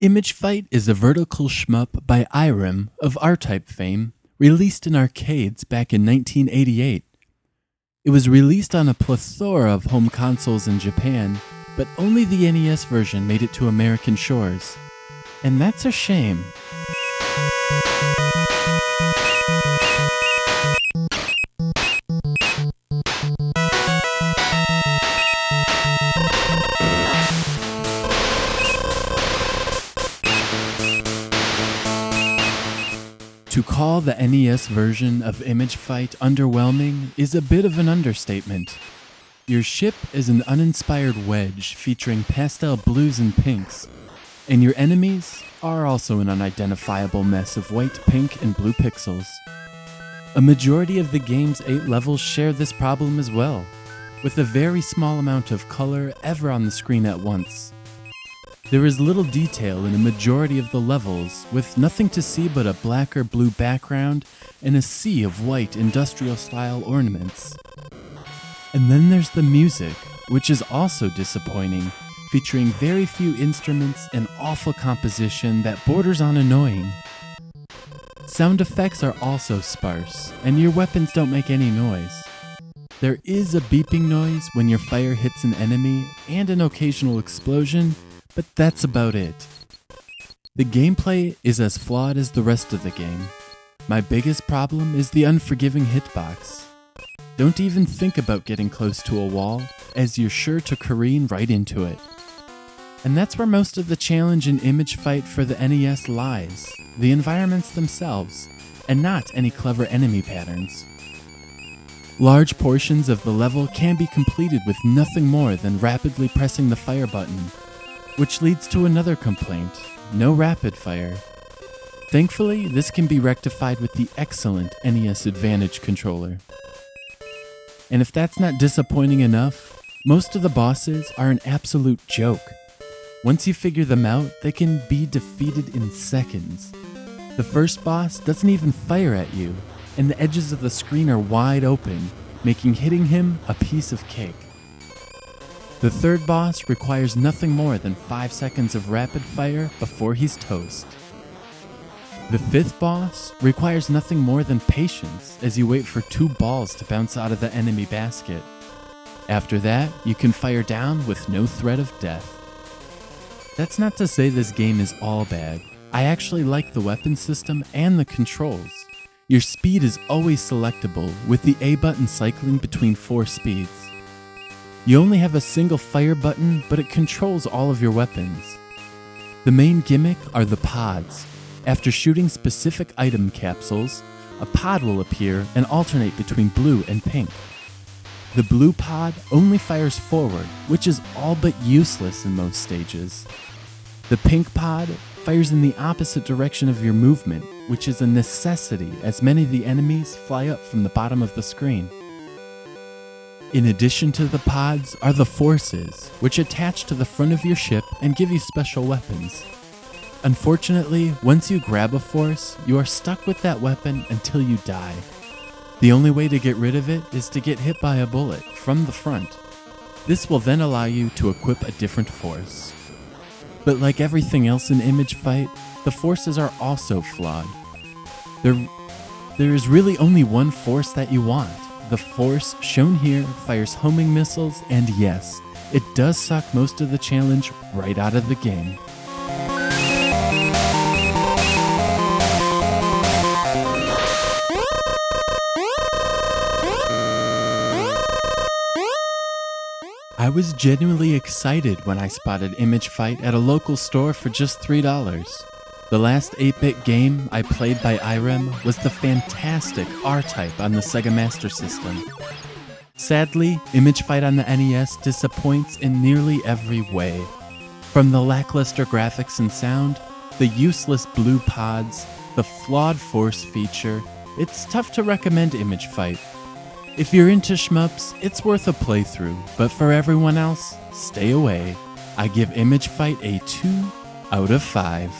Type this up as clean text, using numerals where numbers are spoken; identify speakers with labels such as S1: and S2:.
S1: Image Fight is a vertical shmup by Irem of R-Type fame, released in arcades back in 1988. It was released on a plethora of home consoles in Japan, but only the NES version made it to American shores. And that's a shame. To call the NES version of Image Fight underwhelming is a bit of an understatement. Your ship is an uninspired wedge featuring pastel blues and pinks, and your enemies are also an unidentifiable mess of white, pink, and blue pixels. A majority of the game's 8 levels share this problem as well, with a very small amount of color ever on the screen at once. There is little detail in a majority of the levels, with nothing to see but a black or blue background and a sea of white industrial-style ornaments. And then there's the music, which is also disappointing, featuring very few instruments and awful composition that borders on annoying. Sound effects are also sparse, and your weapons don't make any noise. There is a beeping noise when your fire hits an enemy, and an occasional explosion, but that's about it. The gameplay is as flawed as the rest of the game. My biggest problem is the unforgiving hitbox. Don't even think about getting close to a wall, as you're sure to careen right into it. And that's where most of the challenge in Image Fight for the NES lies, the environments themselves, and not any clever enemy patterns. Large portions of the level can be completed with nothing more than rapidly pressing the fire button, which leads to another complaint: no rapid fire. Thankfully, this can be rectified with the excellent NES Advantage controller. And if that's not disappointing enough, most of the bosses are an absolute joke. Once you figure them out, they can be defeated in seconds. The first boss doesn't even fire at you, and the edges of the screen are wide open, making hitting him a piece of cake. The third boss requires nothing more than 5 seconds of rapid fire before he's toast. The fifth boss requires nothing more than patience as you wait for 2 balls to bounce out of the enemy basket. After that, you can fire down with no threat of death. That's not to say this game is all bad. I actually like the weapon system and the controls. Your speed is always selectable, with the A button cycling between 4 speeds. You only have a single fire button, but it controls all of your weapons. The main gimmick are the pods. After shooting specific item capsules, a pod will appear and alternate between blue and pink. The blue pod only fires forward, which is all but useless in most stages. The pink pod fires in the opposite direction of your movement, which is a necessity as many of the enemies fly up from the bottom of the screen. In addition to the pods are the forces, which attach to the front of your ship and give you special weapons. Unfortunately, once you grab a force, you are stuck with that weapon until you die. The only way to get rid of it is to get hit by a bullet from the front. This will then allow you to equip a different force. But like everything else in Image Fight, the forces are also flawed. There is really only one force that you want. The force shown here fires homing missiles, and yes, it does suck most of the challenge right out of the game. I was genuinely excited when I spotted Image Fight at a local store for just $3. The last 8-bit game I played by Irem was the fantastic R-Type on the Sega Master System. Sadly, Image Fight on the NES disappoints in nearly every way. From the lackluster graphics and sound, the useless blue pods, the flawed force feature, it's tough to recommend Image Fight. If you're into shmups, it's worth a playthrough, but for everyone else, stay away. I give Image Fight a 2 out of 5.